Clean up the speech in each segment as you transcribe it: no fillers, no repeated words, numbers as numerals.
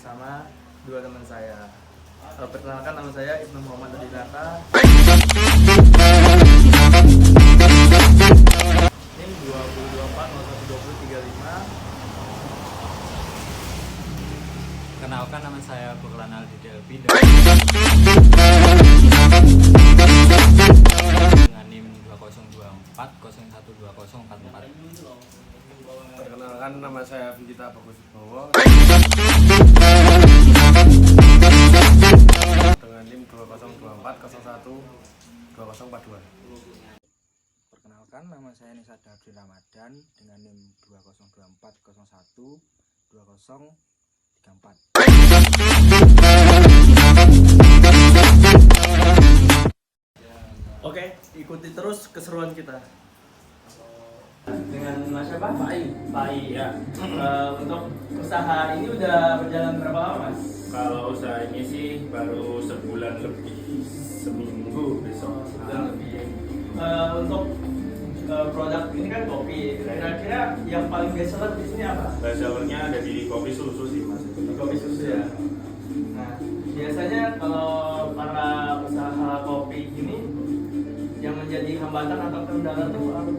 bersama dua teman saya. Perkenalkan, nama saya Ibnu Muhammad Adinata. NIM 2024 012035. Kenalkan, nama saya Burlan Aldi Delbi dengan NIM 2024 012044. Perkenalkan, nama saya Vigita Bagus Bowo dengan NIM 2024 01 2042. Perkenalkan, nama saya Nisada Abdi Ramadan dengan NIM 2024 01 2034. Oke, ikuti terus keseruan kita. Dengan Mas siapa? Pak I ya. Untuk usaha ini udah berjalan berapa lama, Mas? Kalau usaha ini sih baru sebulan lebih, seminggu besok. Untuk produk ini kan kopi. Kira-kira yang paling best seller di sini apa? Best sellernya ada di kopi susu sih, Mas. Di kopi susu ya. Nah, biasanya kalau para usaha kopi ini yang menjadi hambatan atau kendala itu apa?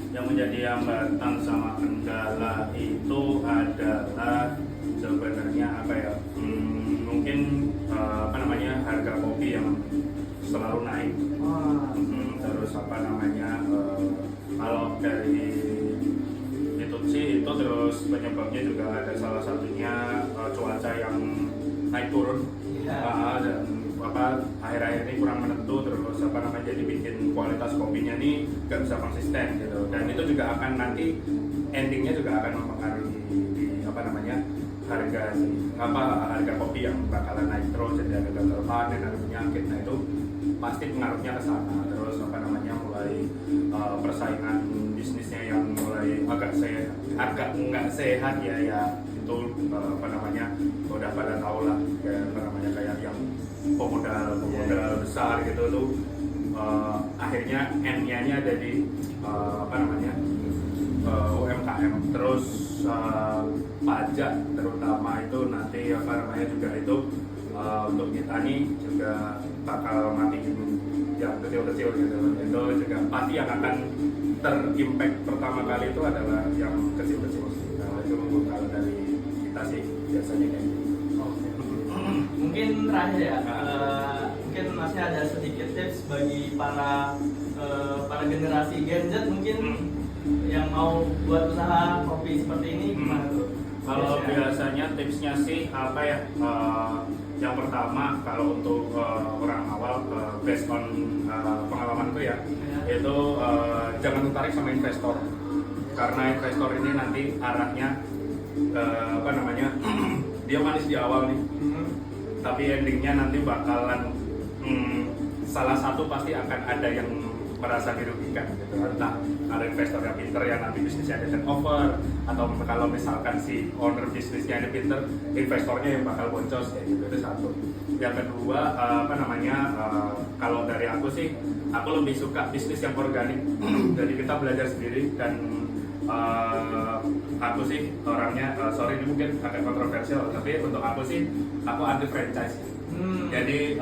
Yang menjadi hambatan sama kendala itu adalah sebenarnya apa ya? Mungkin harga kopi yang selalu naik. Terus kalau dari itu sih itu terus penyebabnya juga ada salah satunya cuaca yang naik turun. Dan akhir-akhir ini kurang menentu, terus jadi bikin kualitas kopinya nih gak bisa konsisten gitu, dan itu juga akan nanti endingnya juga akan mempengaruhi di harga kopi yang bakalan naik terus, jadi ada gagal panen, ada penyakit. Nah itu pasti pengaruhnya ke sana. Terus mulai persaingan bisnisnya yang mulai agak nggak sehat ya itu udah pada tahu lah kayak yang pemodal besar gitu tuh akhirnya end-nya ini ada di UMKM. Terus pajak terutama itu nanti juga itu untuk kita nih juga bakal matiin yang kecil-kecil gitu. Itu juga pasti yang akan terimpact pertama kali itu adalah yang kecil-kecil. Nah, itu kalau dari kita sih biasanya kayak gitu. Mungkin terakhir ya, mungkin masih ada sedikit tips bagi para generasi Gen Z mungkin yang mau buat usaha kopi seperti ini gimana tuh? Kalau biasanya tipsnya sih yang pertama kalau untuk orang awal based on pengalamanku ya, itu jangan tertarik sama investor, karena investor ini nanti arahnya dia manis di awal nih, tapi endingnya nanti bakalan salah satu pasti akan ada yang merasa dirugikan gitu. Entah ada investor yang pinter yang nanti bisnisnya ada turnover, atau kalau misalkan si owner bisnisnya ini pinter, investornya yang bakal boncos kayak gitu. Itu satu. Yang kedua kalau dari aku sih, aku lebih suka bisnis yang organik. Jadi kita belajar sendiri, dan aku sih orangnya sorry ini mungkin agak kontroversial, tapi untuk aku sih aku anti franchise. Jadi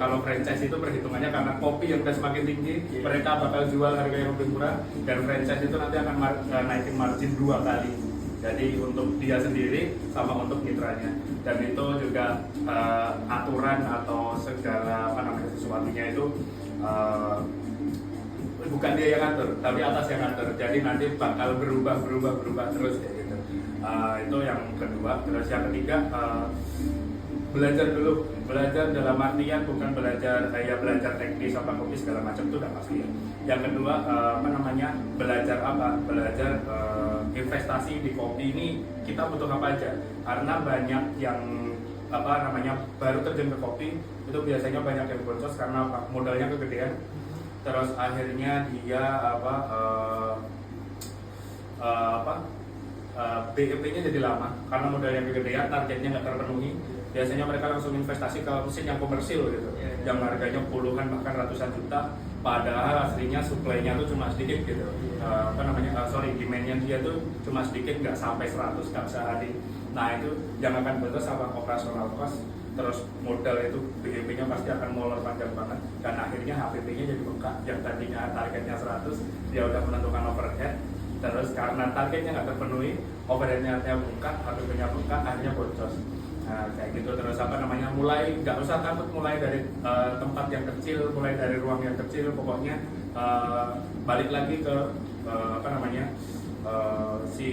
kalau franchise itu perhitungannya karena kopi yang udah semakin tinggi, mereka bakal jual harga yang lebih murah, dan franchise itu nanti akan naikin margin 2 kali. Jadi untuk dia sendiri sama untuk mitranya, dan itu juga aturan atau segala sesuatunya itu bukan dia yang ngatur, tapi atas yang ngatur. Jadi nanti bakal berubah terus kayak gitu. Itu yang kedua. Terus yang ketiga, belajar dulu. Belajar dalam artian bukan belajar teknis apa kopi segala macam, itu udah pasti ya. Yang kedua belajar apa? Belajar investasi di kopi ini kita butuh apa aja. Karena banyak yang baru terjun ke kopi itu biasanya banyak yang boncos karena modalnya kegedean. Terus akhirnya dia BEP-nya jadi lama karena modal yang kegedean, targetnya nggak terpenuhi. biasanya mereka langsung investasi ke mesin yang komersil gitu, yang harganya puluhan bahkan ratusan juta, padahal aslinya supply-nya tuh cuma sedikit gitu. Demand-nya dia tuh cuma sedikit, nggak sampai 100 nggak sehari. Nah itu yang akan betul sama operasional cost, terus modal itu BHP-nya pasti akan molor panjang banget, dan akhirnya HPP-nya jadi bengkak. Yang tadinya targetnya 100, dia udah menentukan overhead, terus karena targetnya nggak terpenuhi, overheadnya bengkak, HPP-nya bengkak, akhirnya boncos. Nah, kayak gitu. Terus mulai nggak usah takut mulai dari tempat yang kecil, mulai dari ruang yang kecil, pokoknya balik lagi ke si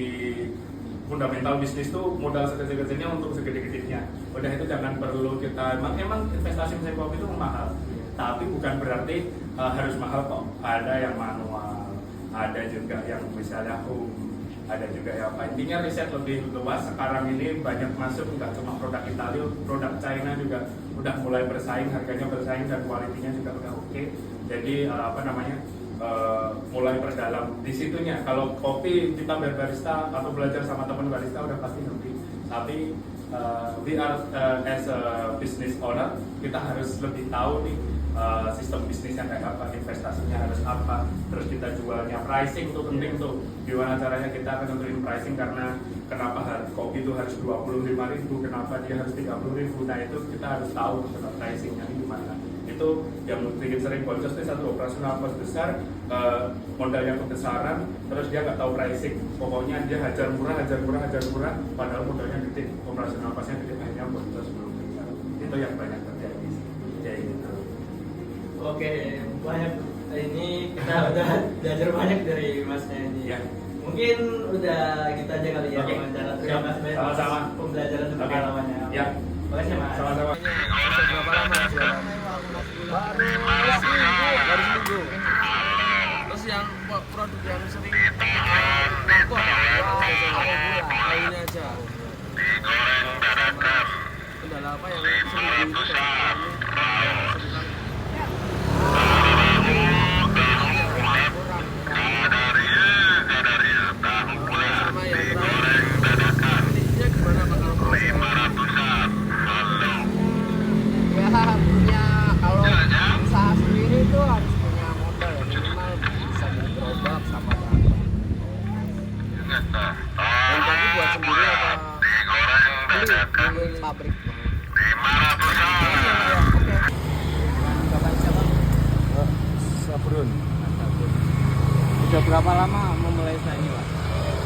fundamental bisnis tuh modal sekecil-kecilnya untuk segede-gedenya. Udah itu jangan perlu kita, emang investasi mesin kopi itu mahal, tapi bukan berarti harus mahal kok. Ada yang manual, ada juga yang misalnya ada juga yang apa. Intinya riset lebih luas. Sekarang ini banyak masuk, nggak cuma produk Italia, produk China juga udah mulai bersaing, harganya bersaing dan kualitinya juga udah oke. Jadi mulai berdalam di situnya. Kalau kopi kita barista atau belajar sama teman barista udah pasti ngerti. Tapi we are as a business owner, kita harus lebih tahu nih sistem bisnisnya kayak apa, investasinya harus apa, terus kita jualnya, pricing tuh penting tuh. Gimana caranya kita akan nentuin pricing, karena kenapa harga kopi itu harus 25.000, kenapa dia harus 30.000. Nah itu kita harus tahu tentang pricingnya ini gimana. Itu yang bikin sering boncos itu satu, operasional cost besar, modalnya kebesaran, terus dia nggak tahu pricing. Pokoknya dia hajar murah, padahal modalnya gede, operasional costnya gede, akhirnya boncos belum besar. Itu yang banyak terjadi kayak gitu. Oke, banyak. Ini kita udah belajar banyak dari Masnya ini. Ya. Mungkin udah gitu aja kali ya Oke. wawancara. Terima kasih banyak Sama-sama. atas pembelajaran dan Oke. pengalamannya. Ya. Terima kasih Mas. Sama-sama. Berapa lama jualan? Baru seminggu. Terus yang produk yang sering laku apa? Ini aja. Kendala apa yang seminggu itu sama yang terakhir kondisinya gimana Pak kalau proses? Ya punya, kalau usaha sendiri itu harus punya modal ya, minimal bisa beli gerobak sama bahan. Yang tadi buat sendiri apa? Beli pabrik. Bapak siapa? Sabrun. Udah berapa lama memulai usaha ini Pak?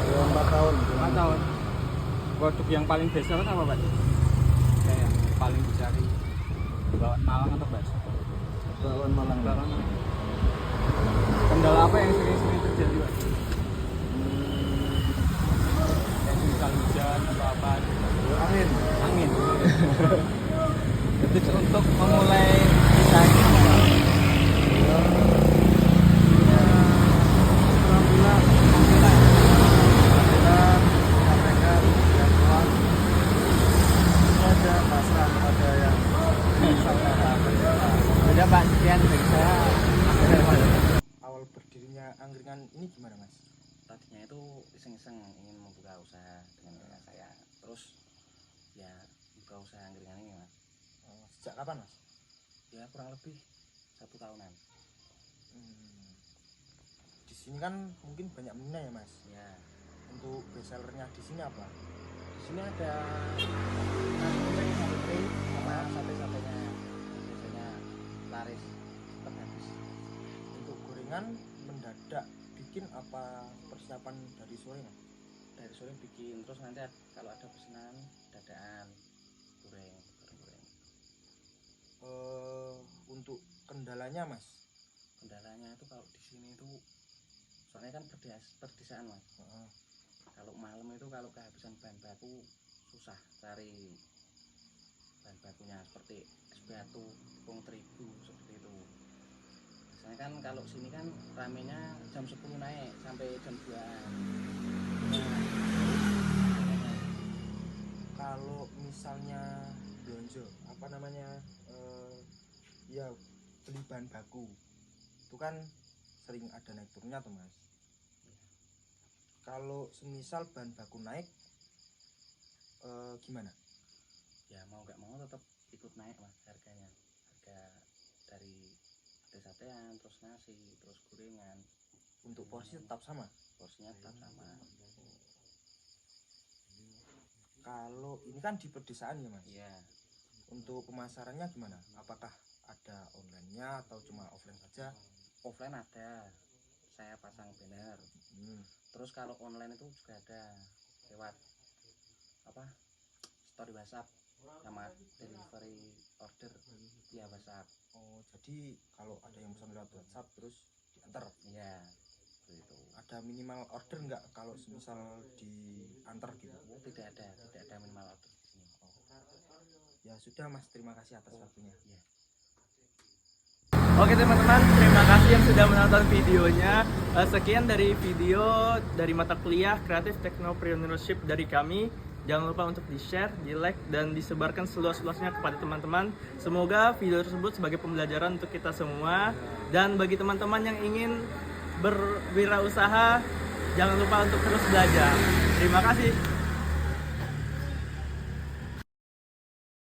4 tahun. 4 tahun. Produk yang paling best apa Pak? Kayak yang paling dicari bawaan Malang atau Bas? Bawaan Malang. Kendala apa yang sering-sering terjadi Pak? Kayak misal hujan atau apa? Angin. Angin. Jadi untuk memulai usaha ini apa Pak? Alhamdulillah. Kita sampaikan yang luas. Ada pasrah, ada yang Udah Pak, sekian dari saya. awal berdirinya angkringan ini gimana Mas? Tadinya itu iseng-iseng ingin membuka usaha dengan kakak saya. Terus ya buka usaha angkringan ini Mas. Sejak kapan Mas? Ya kurang lebih 1 tahunan. Di sini kan mungkin banyak menu ya Mas. Ya Untuk best sellernya di sini apa? di sini ada nasi goreng sama sate-satenya biasanya laris cepat habis. Untuk gorengan mendadak bikin apa persiapan dari sore Mas? Dari sore bikin, terus nanti kalau ada pesanan dadaan goreng. Untuk kendalanya Mas? Kendalanya itu kalau di sini itu soalnya kan perdesaan Mas. Kalau malam itu kalau kehabisan bahan baku susah cari bahan bakunya, seperti es batu, tepung terigu seperti itu. Biasanya kan kalau sini kan ramenya jam 10 naik sampai jam 2-an. Kalau misalnya belanja apa namanya ya beli bahan baku itu kan sering ada naik turunnya tuh Mas. Kalau semisal bahan baku naik gimana? ya mau nggak mau tetap ikut naik mas harganya. Harga dari sate-satean, terus nasi, terus gorengan, Untuk porsi tetap sama. porsinya tetap sama. Kalau ini kan di pedesaan ya mas. Iya, Untuk pemasarannya gimana? Apakah ada online-nya atau cuma offline saja? offline ada, saya pasang banner. Hmm. Terus kalau online itu juga ada lewat apa story WhatsApp sama delivery order via WhatsApp. Oh, jadi kalau ada yang pesan lewat WhatsApp terus diantar. Iya, begitu. Ada minimal order nggak kalau misal diantar gitu? Oh, tidak ada minimal order di sini. Ya sudah mas, terima kasih atas waktunya. Iya. Oke teman-teman, terima kasih yang sudah menonton videonya. Sekian dari video dari mata kuliah Creative Technopreneurship dari kami. Jangan lupa untuk di-share, di-like, dan disebarkan seluas-luasnya kepada teman-teman. Semoga video tersebut sebagai pembelajaran untuk kita semua. Dan bagi teman-teman yang ingin berwirausaha, jangan lupa untuk terus belajar. Terima kasih.